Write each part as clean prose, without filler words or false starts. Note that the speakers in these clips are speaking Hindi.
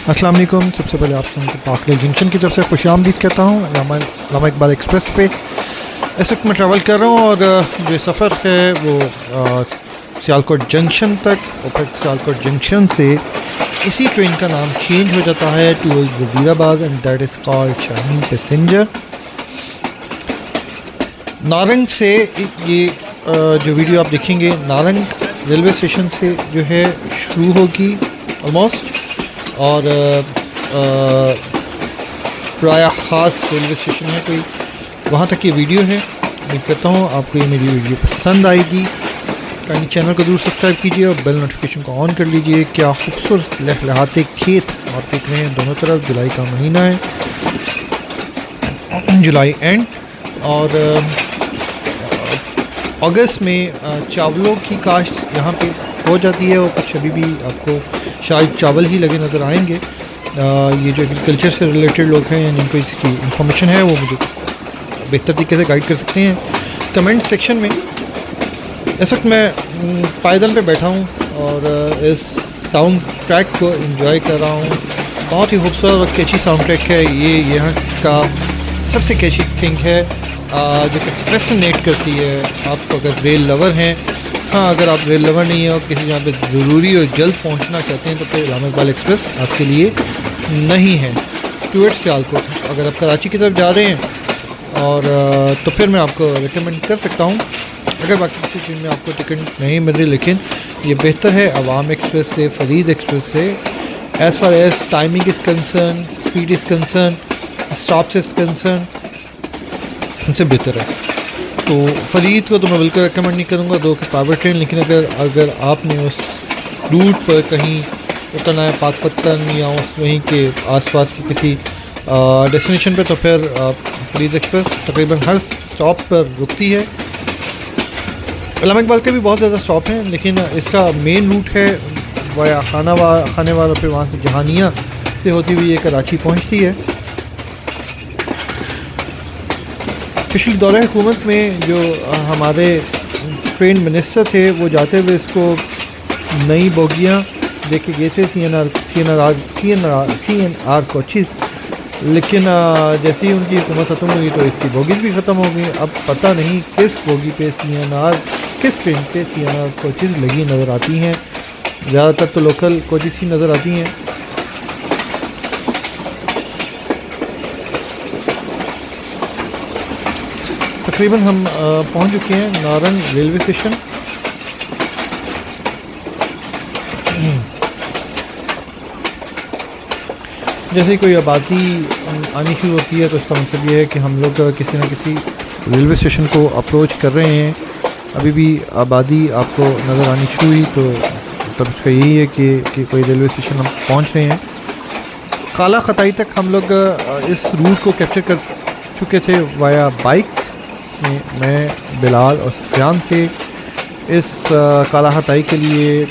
अस्सलाम वालेकुम। सबसे पहले आप लोगों को पाकले जंक्शन की तरफ से खुशामदीद कहता हूँ। लामा इकबाल एक्सप्रेस पे इस वक्त मैं ट्रैवल कर रहा हूँ और जो सफ़र है वो सियालकोट जंक्शन तक, और फिर सियालकोट जंक्शन से इसी ट्रेन का नाम चेंज हो जाता है to Wazirabad and that is called Shaheen passenger. Narang से ये जो वीडियो आप देखेंगे नारंग रेलवे स्टेशन से जो है शुरू होगी ऑलमोस्ट, और प्राया ख़ास रेलवे स्टेशन है कोई, वहाँ तक ये वीडियो है। उम्मीद करता हूँ आपको ये मेरी वीडियो पसंद आएगी। काइंडली चैनल को ज़रूर सब्सक्राइब कीजिए और बेल नोटिफिकेशन को ऑन कर लीजिए। क्या खूबसूरत लहलहाते खेत आप देख रहे हैं दोनों तरफ। जुलाई का महीना है, जुलाई एंड, और अगस्त में चावलों की काश्त यहाँ पे हो जाती है, और कुछ अभी भी आपको शायद चावल ही लगे नज़र आएंगे। ये जो एग्रीकल्चर से रिलेटेड लोग हैं या जिनको इसकी इंफॉर्मेशन है वो मुझे बेहतर तरीके से गाइड कर सकते हैं कमेंट सेक्शन में। इस वक्त मैं पायदल पे बैठा हूँ और इस साउंड ट्रैक को एंजॉय कर रहा हूँ। बहुत ही खूबसूरत और कैची साउंड ट्रैक है ये, यहाँ का सबसे कैची थिंग है जो कि फैसिनेट करती है आपको अगर रेल लवर हैं। हाँ, अगर आप रेल लवर नहीं है और किसी जहाँ पे ज़रूरी और जल्द पहुँचना चाहते हैं तो फिर लामा इकबाल एक्सप्रेस आपके लिए नहीं है। टूवर्ड्स सियालकोट अगर आप कराची की तरफ जा रहे हैं और तो फिर मैं आपको रिकमेंड कर सकता हूँ। अगर बाकी किसी ट्रेन में आपको टिकट नहीं मिल रही, लेकिन ये बेहतर है अवाम एक्सप्रेस से, फरीद एक्सप्रेस से। As far as timing is concern, speed is concern, stops is concern, उनसे बेहतर है। तो फरीद को तो मैं बिल्कुल रेकमेंड नहीं करूँगा, दो की पावर ट्रेन। लेकिन अगर आपने उस रूट पर कहीं उतरना है पाकपत्तन या उस वहीं के आसपास की किसी डेस्टिनेशन पे, तो फिर फरीद एक्सप्रेस तकरीबन हर स्टॉप पर रुकती है। लामा इकबाल के भी बहुत ज़्यादा स्टॉप हैं, लेकिन इसका मेन रूट है वाया खाने वालों पे, वहाँ से जहानिया से होती हुई ये कराची पहुँचती है। पिछले दौरे हुकूमत में जो हमारे ट्रेन मिनिस्टर थे वो जाते हुए इसको नई बोगियाँ दे के गए थे, CNR कोचेज़। लेकिन जैसे ही उनकी हुकूमत ख़त्म हुई तो इसकी बोगीज़ भी ख़त्म हो गई। अब पता नहीं किस बोगी पे किस ट्रेन पे CNR कोचेज़ लगी नज़र आती हैं। ज़्यादातर तो लोकल कोचेज़ ही नज़र आती हैं। तकरीबन हम पहुंच चुके हैं नारंग रेलवे स्टेशन। जैसे ही कोई आबादी आनी शुरू होती है तो इसका मतलब ये है कि हम लोग किसी न किसी रेलवे स्टेशन को अप्रोच कर रहे हैं। अभी भी आबादी आपको नज़र आनी शुरू हुई तो तब इसका यही है कि कोई रेलवे स्टेशन हम पहुंच रहे हैं। काला खताई तक हम लोग इस रूट को कैप्चर कर चुके थे वाया बाइक्स। इसमें मैं, बिलाल और सफियान थे। इस काला खताई के लिए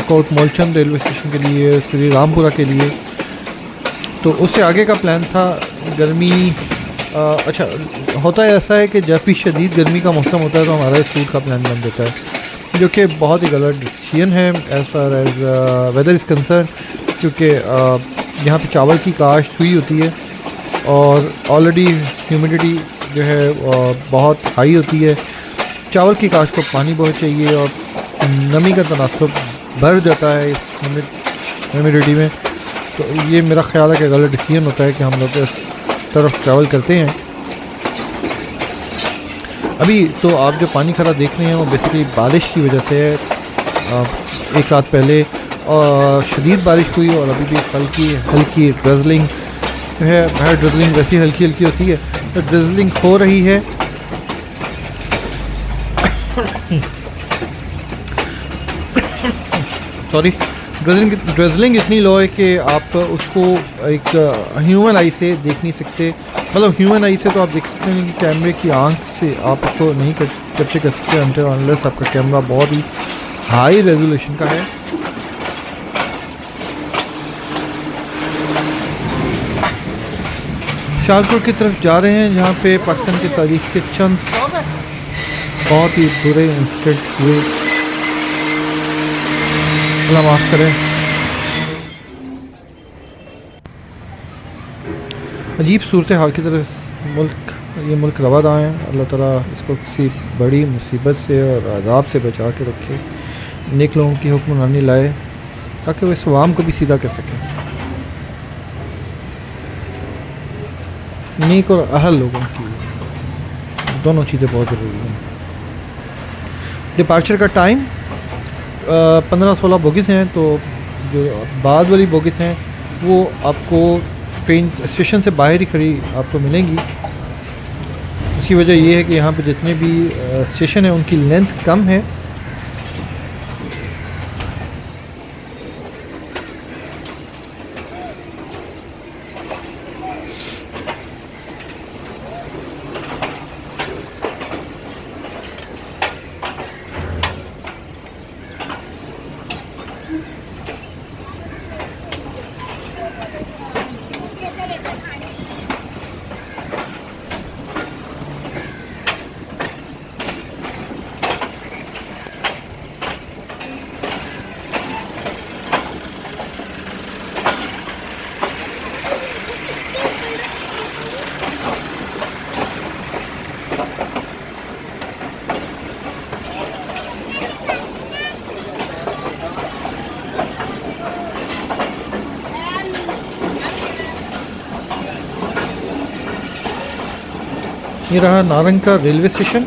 कोट मोलचंद रेलवे स्टेशन के लिए, श्री रामपुरा के लिए। तो उससे आगे का प्लान था गर्मी। अच्छा, होता है ऐसा है कि जब भी शदीद गर्मी का मौसम होता है तो हमारा इस रूट का प्लान बन जाता है, जो कि बहुत ही गलत डिसीजन है as far as weather is concern, क्योंकि यहाँ पे चावल की काश्त हुई होती है और ऑलरेडी ह्यूमिडिटी जो है बहुत हाई होती है। चावल की काश्त को पानी बहुत चाहिए और नमी का तनासुब बढ़ जाता है इस ह्यूमिडिटी में। तो ये मेरा ख़्याल है कि गलत डिसीजन होता है कि हम लोग इस तरफ ट्रैवल करते हैं। अभी तो आप जो पानी खरा देख रहे हैं वो बेसिकली बारिश की वजह से है। एक रात पहले शदीद बारिश हुई और अभी भी हल्की ड्रिज़लिंग है। बाहर ड्रिज़लिंग वैसी हल्की होती है, तो ड्रिज़लिंग हो रही है। सॉरी, ड्रेजलिंग इतनी लो है कि आप उसको एक ह्यूमन आई से देख नहीं सकते। मतलब ह्यूमन आई से तो आप देख सकते हैं कि कैमरे की आंख से आप उसको नहीं कैप्चर कर सकते अनटिल अनलेस आपका कैमरा बहुत ही हाई रेजोल्यूशन का है। सियालकोट की तरफ जा रहे हैं जहाँ पे पाकिस्तान की तारीख के चंद बहुत ही बुरे इंसिडेंट हुए, अल्लाह माफ़ करें। अजीब सूरत हाल की तरफ ये मुल्क रवादा है। अल्लाह ताला इसको किसी बड़ी मुसीबत से और अज़ाब से बचा के रखे, नेक लोगों की हुक्मरानी लाए ताकि वो इस अवाम को भी सीधा कर सकें। नेक और अहल लोगों की दोनों चीज़ें बहुत ज़रूरी हैं। डिपार्चर का टाइम 15-16 बोगीज़ हैं, तो जो बाद वाली बोगीज़ हैं वो आपको ट्रेन स्टेशन से बाहर ही खड़ी आपको मिलेंगी। उसकी वजह ये है कि यहाँ पे जितने भी स्टेशन हैं उनकी लेंथ कम है। ये रहा नारंग का रेलवे स्टेशन।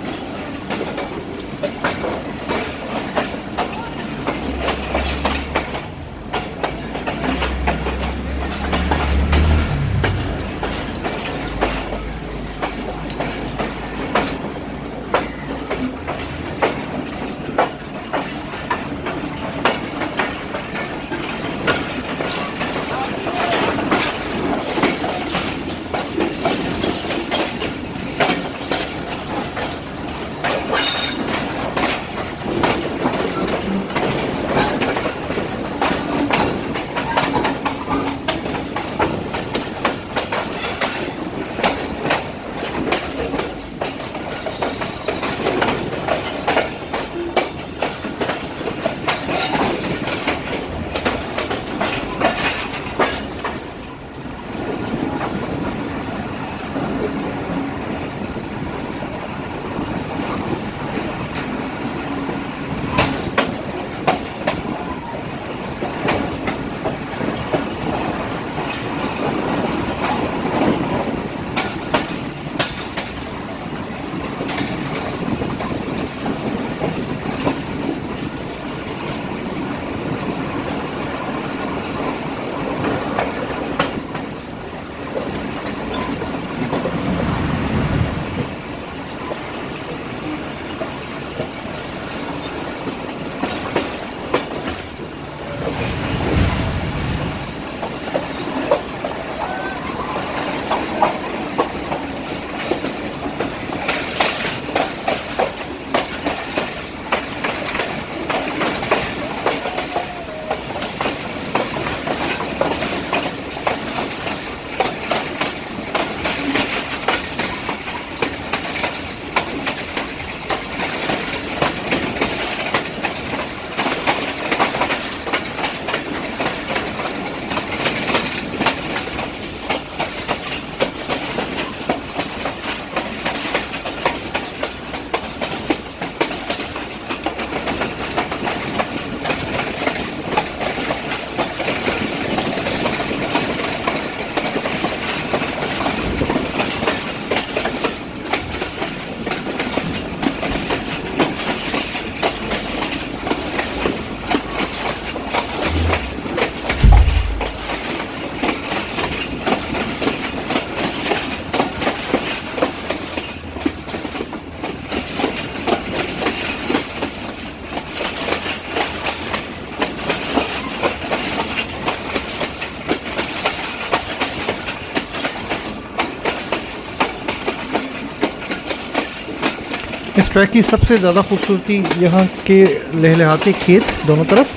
इस ट्रैक की सबसे ज़्यादा खूबसूरती यहाँ के लहलहाते खेत दोनों तरफ,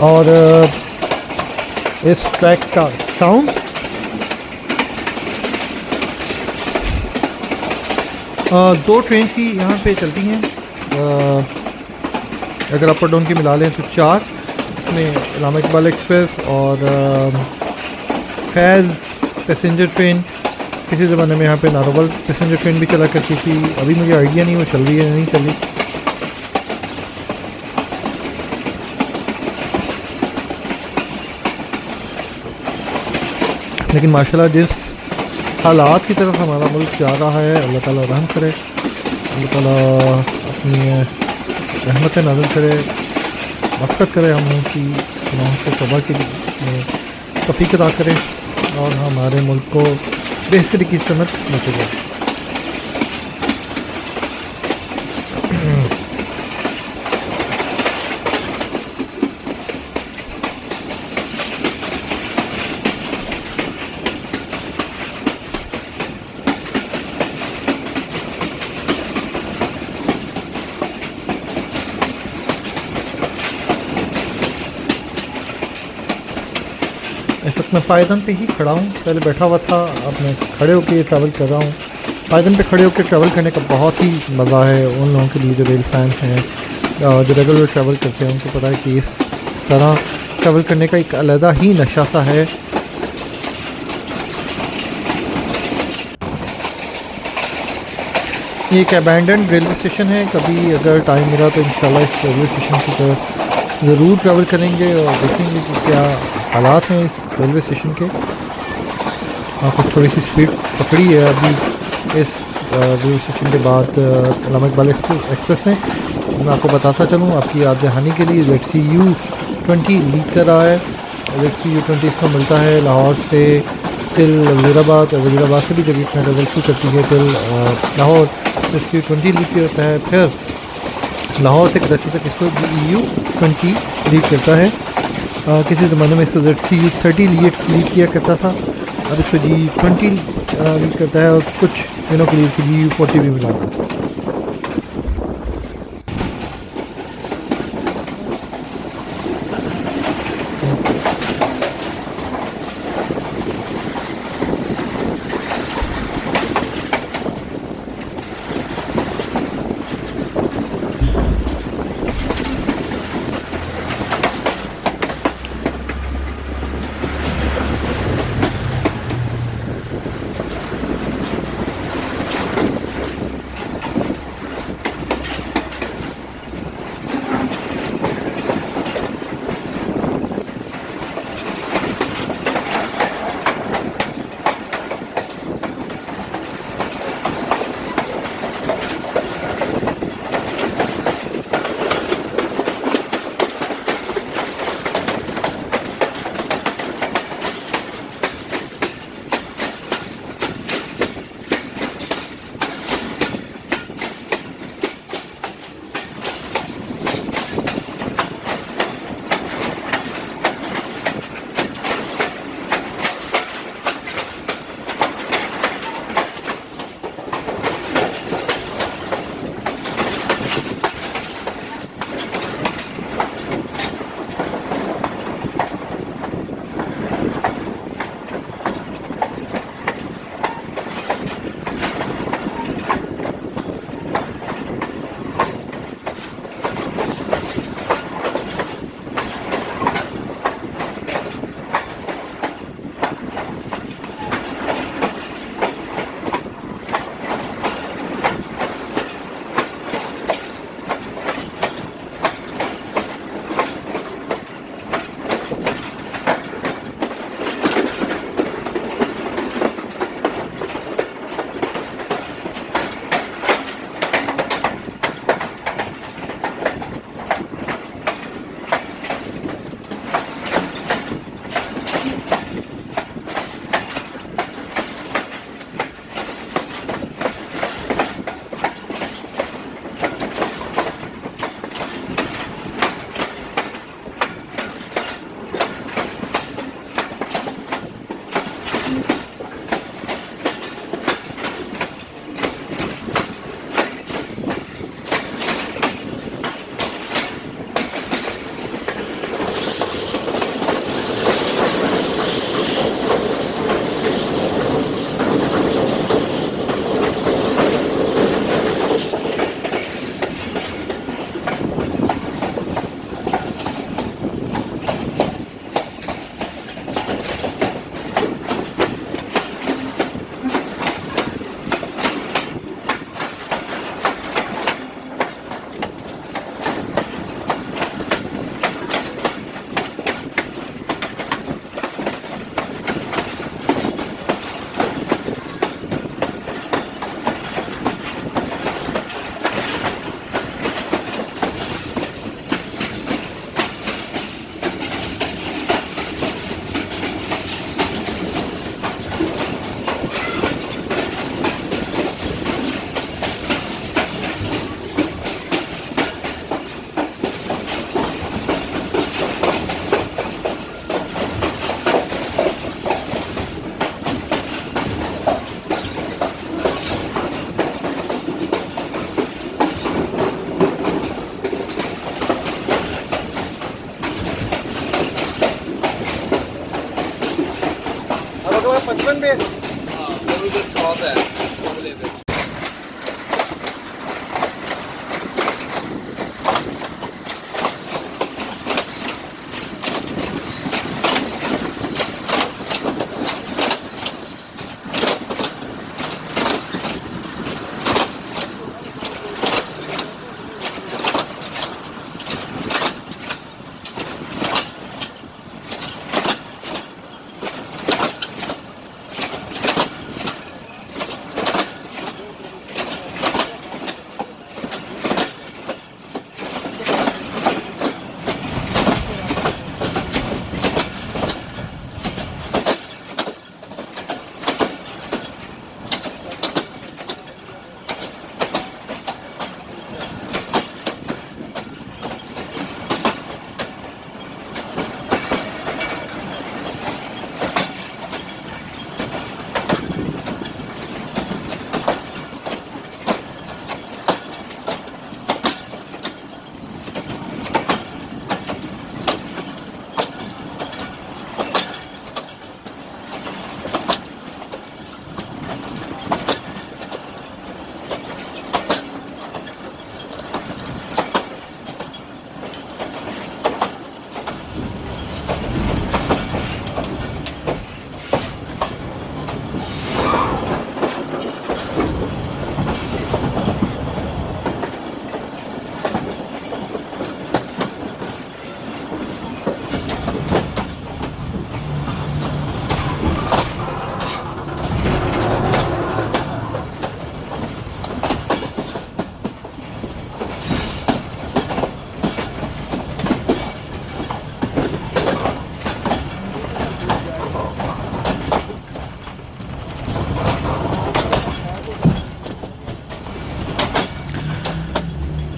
और इस ट्रैक का साउंड। दो ट्रेन ही यहाँ पे चलती हैं, अगर अप और डाउन की मिला लें तो चार, इसमें इलामा इकबाल एक्सप्रेस और फैज़ पैसेंजर ट्रेन। किसी ज़माने में यहाँ पे नारोवल पैसेंजर ट्रेन भी चला करती थी, अभी मुझे आइडिया नहीं वो चल रही है या नहीं चल रही। लेकिन माशाल्लाह जिस हालात की तरफ हमारा मुल्क जा रहा है, अल्लाह ताला रहम करे, अल्लाह ताला अपनी रहमत नाज़िल करे, मक़फ़रत करे, हम लोगों की गुनाहों से तौबा की तौफ़ीक़ अता करे और हमारे मुल्क को बेहतरी की समत लेके जाए। इस वक्त मैं पायदान पे ही खड़ा हूँ, पहले बैठा हुआ था, अब मैं खड़े होकर ट्रैवल कर रहा हूँ। पायदान पे खड़े होकर ट्रैवल करने का बहुत ही मज़ा है उन लोगों के लिए जो रेल फैन हैं, जो रेगुलर ट्रैवल करते हैं, उनको पता है कि इस तरह ट्रैवल करने का एक अलहदा ही नशा सा है। ये एक अबैंडन्ड रेलवे स्टेशन है, कभी अगर टाइम मिला तो इंशाल्लाह इस रेलवे स्टेशन की तरफ ज़रूर ट्रैवल करेंगे और देखेंगे कि क्या हालात हैं इस रेलवे स्टेशन के। आपको थोड़ी सी स्पीड पकड़ी है अभी इस रेलवे स्टेशन के बाद इलामा इकबाल एक्सप्रेस ने। मैं आपको बताता चलूँ आपकी याद दहानी के लिए, ZCU20 लीड कर रहा है। ZCU20 इसको मिलता है लाहौर से टिल वज़ीराबाद, और वज़ीराबाद से भी जब इतना ट्रैवल शुरू करती है टिल लाहौर, ZCU20 लीड करता है। फिर लाहौर से कराची तक इसको GEU20 लीड करता है। किसी ज़माने में इसको ZCU30 लीड किया करता था, अब इसको GEU20 लीड करता है, और कुछ दिनों के लिए GEU40 भी मिला था।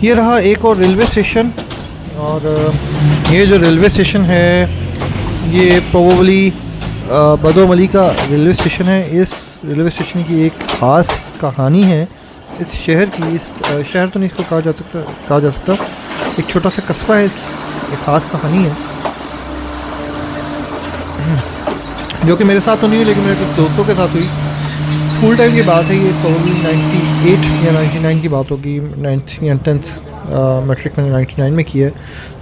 ये रहा एक और रेलवे स्टेशन। और ये जो रेलवे स्टेशन है ये प्रोबेबली बदोमली का रेलवे स्टेशन है। इस रेलवे स्टेशन की एक ख़ास कहानी है इस शहर की। इस शहर तो नहीं इसको कहा जा सकता, एक छोटा सा कस्बा है, एक ख़ास कहानी है जो कि मेरे साथ तो नहीं हुई लेकिन मेरे कुछ दोस्तों के साथ हुई। स्कूल टाइम की बात है ये, प्रोबेबली 98 या 99 की बात होगी। 9th या 10th मैट्रिक मैंने 99 में किया है,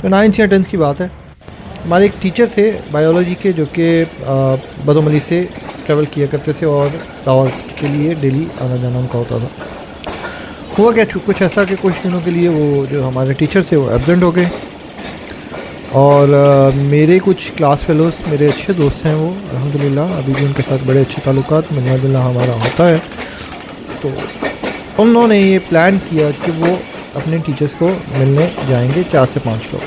तो 9th या 10th की बात है। हमारे एक टीचर थे बायोलॉजी के जो कि बदोमली से ट्रैवल किया करते थे और लाहौर के लिए डेली आना जाना उनका होता था। हुआ क्या, कुछ ऐसा कि कुछ दिनों के लिए वो जो हमारे टीचर थे वो एब्सेंट हो गए। और मेरे कुछ क्लास फेलोज़ मेरे अच्छे दोस्त हैं, वो अल्हम्दुलिल्लाह अभी भी उनके साथ बड़े अच्छे ताल्लुकात मिलना जुलना हमारा होता है। तो उन्होंने ये प्लान किया कि वो अपने टीचर्स को मिलने जाएंगे, 4 से 5 लोग,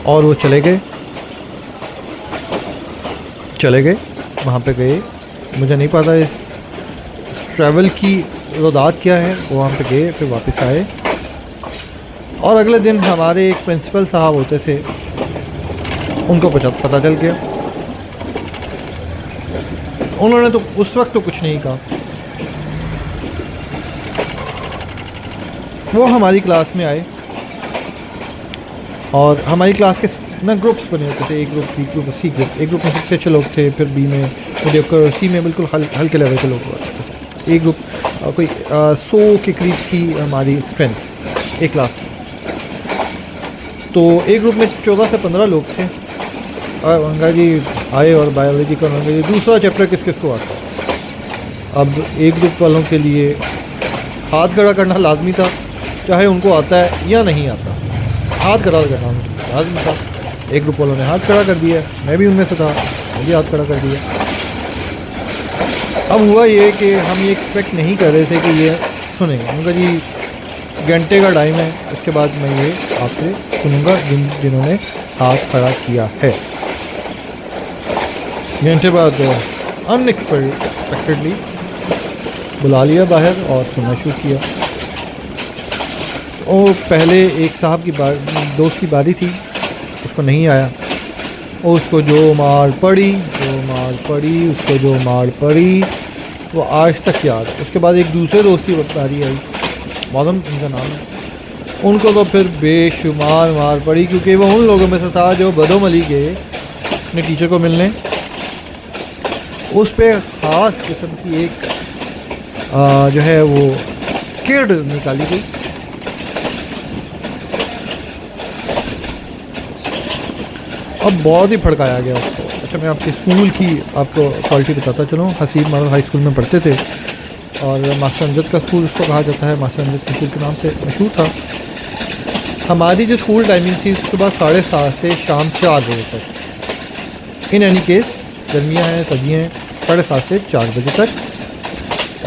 और वो चले गए वहाँ पे गए। मुझे नहीं पता इस ट्रैवल की रोदात क्या है। वो वहाँ पे गए, फिर वापस आए, और अगले दिन हमारे एक प्रिंसिपल साहब होते थे, उनको पता चल गया। उन्होंने तो उस वक्त तो कुछ नहीं कहा। वो हमारी क्लास में आए और हमारी क्लास के ना ग्रुप्स बने होते थे, A group, B group, C group. A group में सबसे अच्छे लोग थे, फिर बी में मीडियोकर, सी में बिल्कुल हल्के लेवल के लोग होते थे। ए ग्रुप कोई 100 के करीब थी हमारी स्ट्रेंथ एक क्लास में। तो ए ग्रुप में 14 से 15 लोग थे। और उनका जी आए और बायोलॉजी का उन्होंने जी दूसरा चैप्टर किस किस को आता है। अब ए ग्रुप वालों के लिए हाथ खड़ा करना लाजमी था, चाहे उनको आता है या नहीं आता, हाथ खड़ा करना उनके लाजमी था। एक ग्रुप वालों ने हाथ खड़ा कर दिया, मैं भी उनमें से था, मैं भी हाथ खड़ा कर दिया। अब हुआ ये कि हम ये एक्सपेक्ट नहीं कर रहे थे कि ये सुनेंगे। उनका जी घंटे का टाइम है, उसके बाद मैं ये आपसे सुनूंगा जिन्होंने हाथ खड़ा किया है। घंटे बाद अनएक्सपेक्टेडली बुला लिया बाहर और सुनना शुरू किया। तो पहले एक साहब की दोस्त की बारी थी, उसको नहीं आया। और उसको जो मार पड़ी उसको जो मार पड़ी वो आज तक याद है। उसके बाद एक दूसरे दोस्त की बारी आई, मौलम उनका नाम है। उनको तो फिर बेशुमार मार पड़ी, क्योंकि वो उन लोगों में से था जो बदोमली गए अपने टीचर को मिलने। उस पर ख़ास किस्म की एक जो है वो किड निकाली गई। अब बहुत ही भड़काया गया उसको। अच्छा, मैं आपके स्कूल की आपको क्वालिटी बताता चलूँ। हसीब मॉडल हाई स्कूल में पढ़ते थे और मास्टर अमजद का स्कूल उसको कहा जाता है, मास्टर अमजद के स्कूल के नाम से मशहूर था। हमारी जो स्कूल टाइमिंग थी सुबह 7:30 से शाम 4 बजे तक। इन एनी केस गर्मियाँ हैं, सर्दियाँ हैं, 7:30 से 4 बजे तक।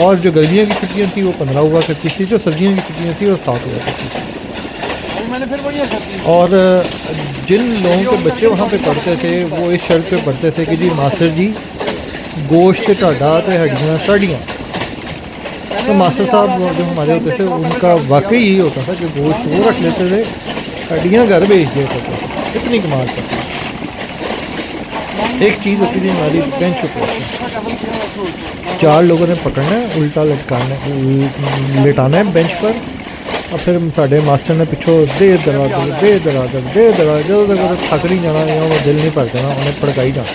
और जो गर्मियों की छुट्टियाँ थी वो 15 हुआ करती थी, जो सर्दियों की छुट्टियाँ थी वो 7 हुआ करती थी। और जिन लोगों के बच्चे वहाँ पे पढ़ते थे वो इस शर्त पे पढ़ते थे कि जी मास्टर जी गोश्त ढाडा तो हड्डियाँ साड़ियाँ। तो मास्टर साहब जो हमारे होते थे उनका वाकई यही होता था कि गोश्त वो रख लेते थे, हड्डियाँ घर भेज दिया करते थे। इतनी कमाल करते। एक चीज़ होती थी हमारी बेंच ऊपर, 4 लोगों ने पकड़ना है, उल्टा लेटाना है बेंच पर, और फिर साढ़े मास्टर ने पिछों देर दरा जो तक थक नहीं जाना या वो दिल नहीं भर जाना, उन्हें पड़काई जाना।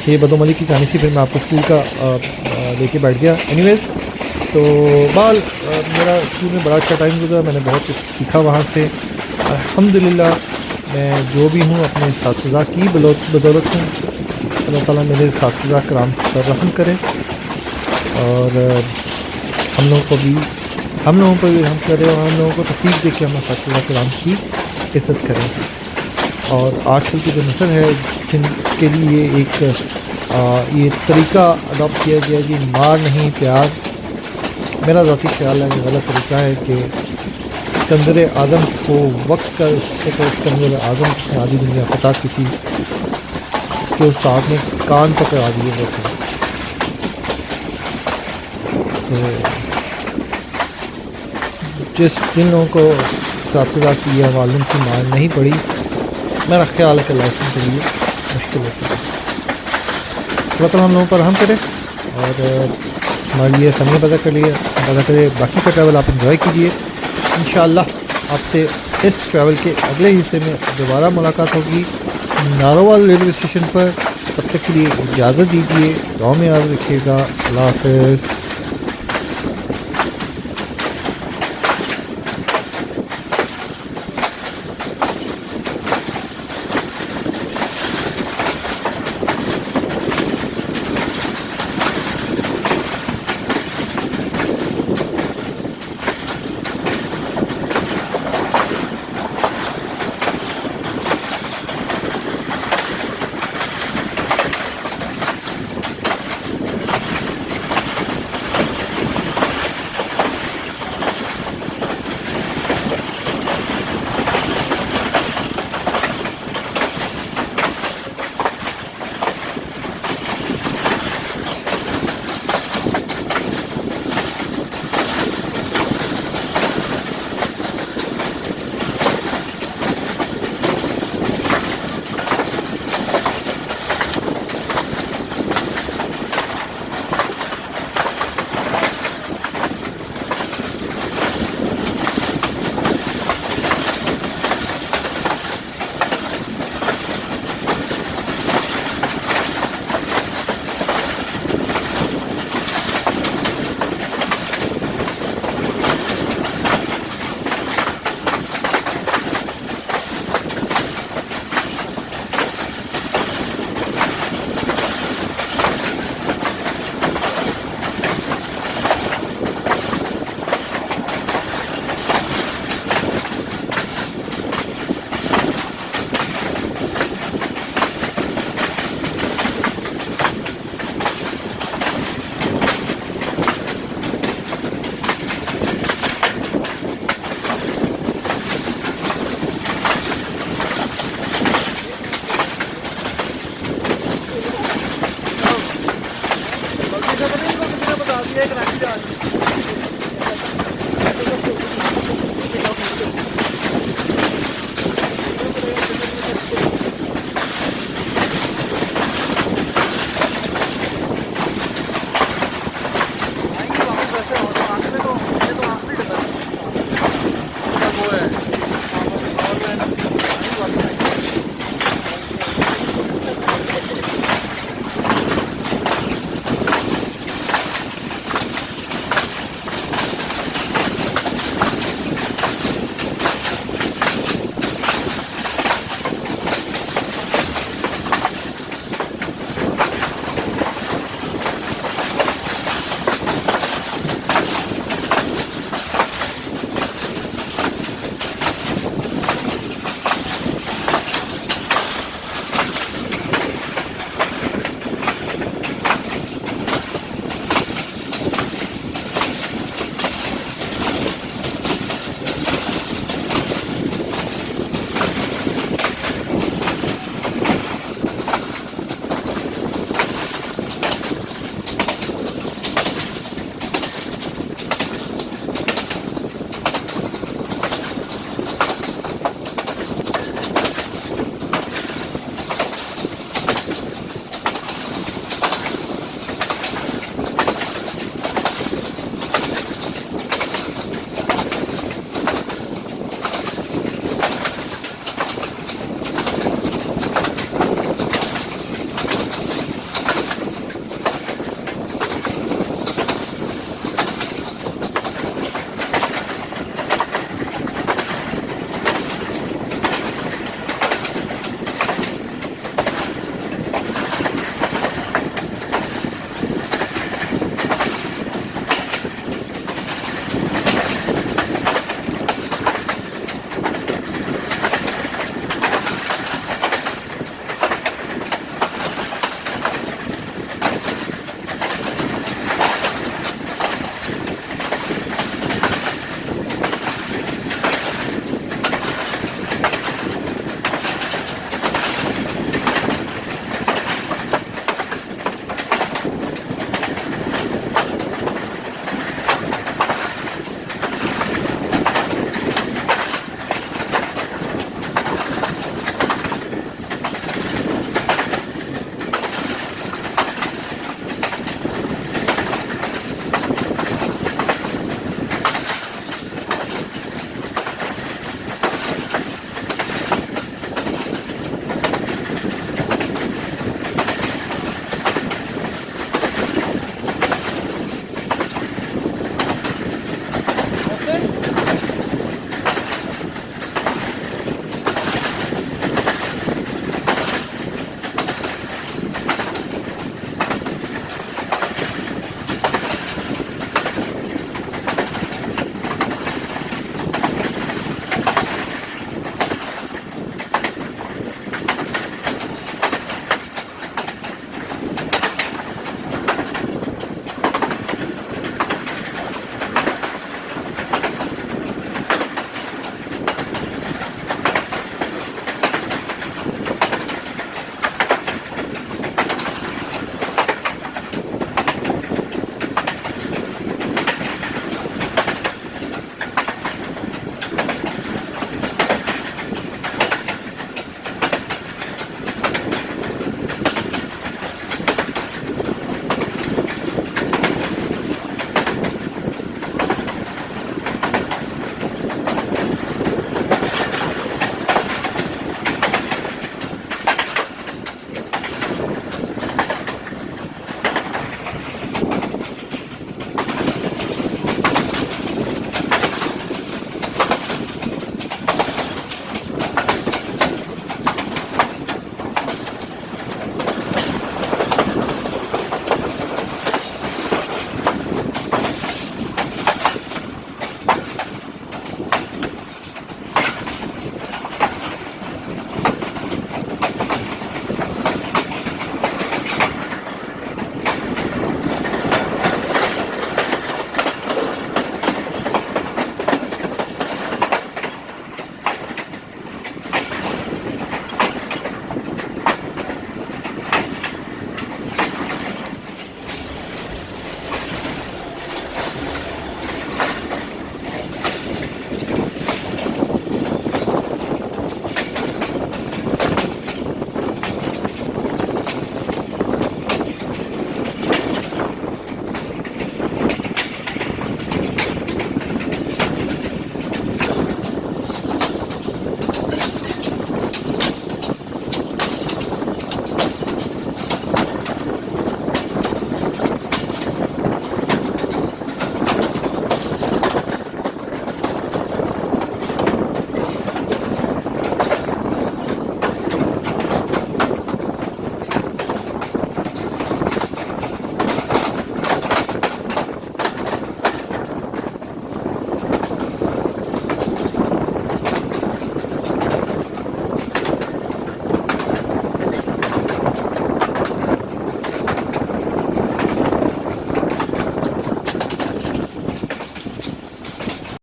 ये बदोमली की कहानी थी। फिर मैं आपको स्कूल का लेके बैठ गया। एनीवेज, तो मेरा स्कूल में बड़ा अच्छा टाइम गुजरा, मैंने बहुत कुछ सीखा वहाँ से। अल्हम्दुलिल्लाह मैं जो भी हूँ अपने साथीज़ा की बदौलत हूँ। अल्लाह ताला मेरे साथीज़ा कराम पर रहम करे और हम लोगों पर भी रहम करे और हम लोगों को तौफीक दे के हम साथीज़ा कराम की इज़्ज़त करें। और आजकल की जो नस्ल है जिनके लिए एक ये तरीका अडॉप्ट किया गया कि मार नहीं प्यार, मेरा ज़ाती ख्याल है कि गलत तरीका है। कि सिकंदर आज़म को वक्त का सिकंदर आज़म ने आधी दुनिया फतह की थी, उसके उस्ताद ने कान पकड़ा दिए हुए थे। तो जिन लोगों को साथ या मालूम की मार नहीं पड़ी, मेरा ख्याल है कि लाइफ के लिए मुश्किल होती है। अल्लाह ताला हम लोगों पर रहम करे और हमारे लिए समय पैदा करे। बाकी का ट्रैवल आप इंजॉय कीजिए। इंशाअल्लाह आपसे इस ट्रैवल के अगले हिस्से में दोबारा मुलाकात होगी नारोवाल रेलवे स्टेशन पर। तब तक के लिए इजाज़त दीजिए, दुआ में याद रखिएगा। अल्लाह हाफ़िज़।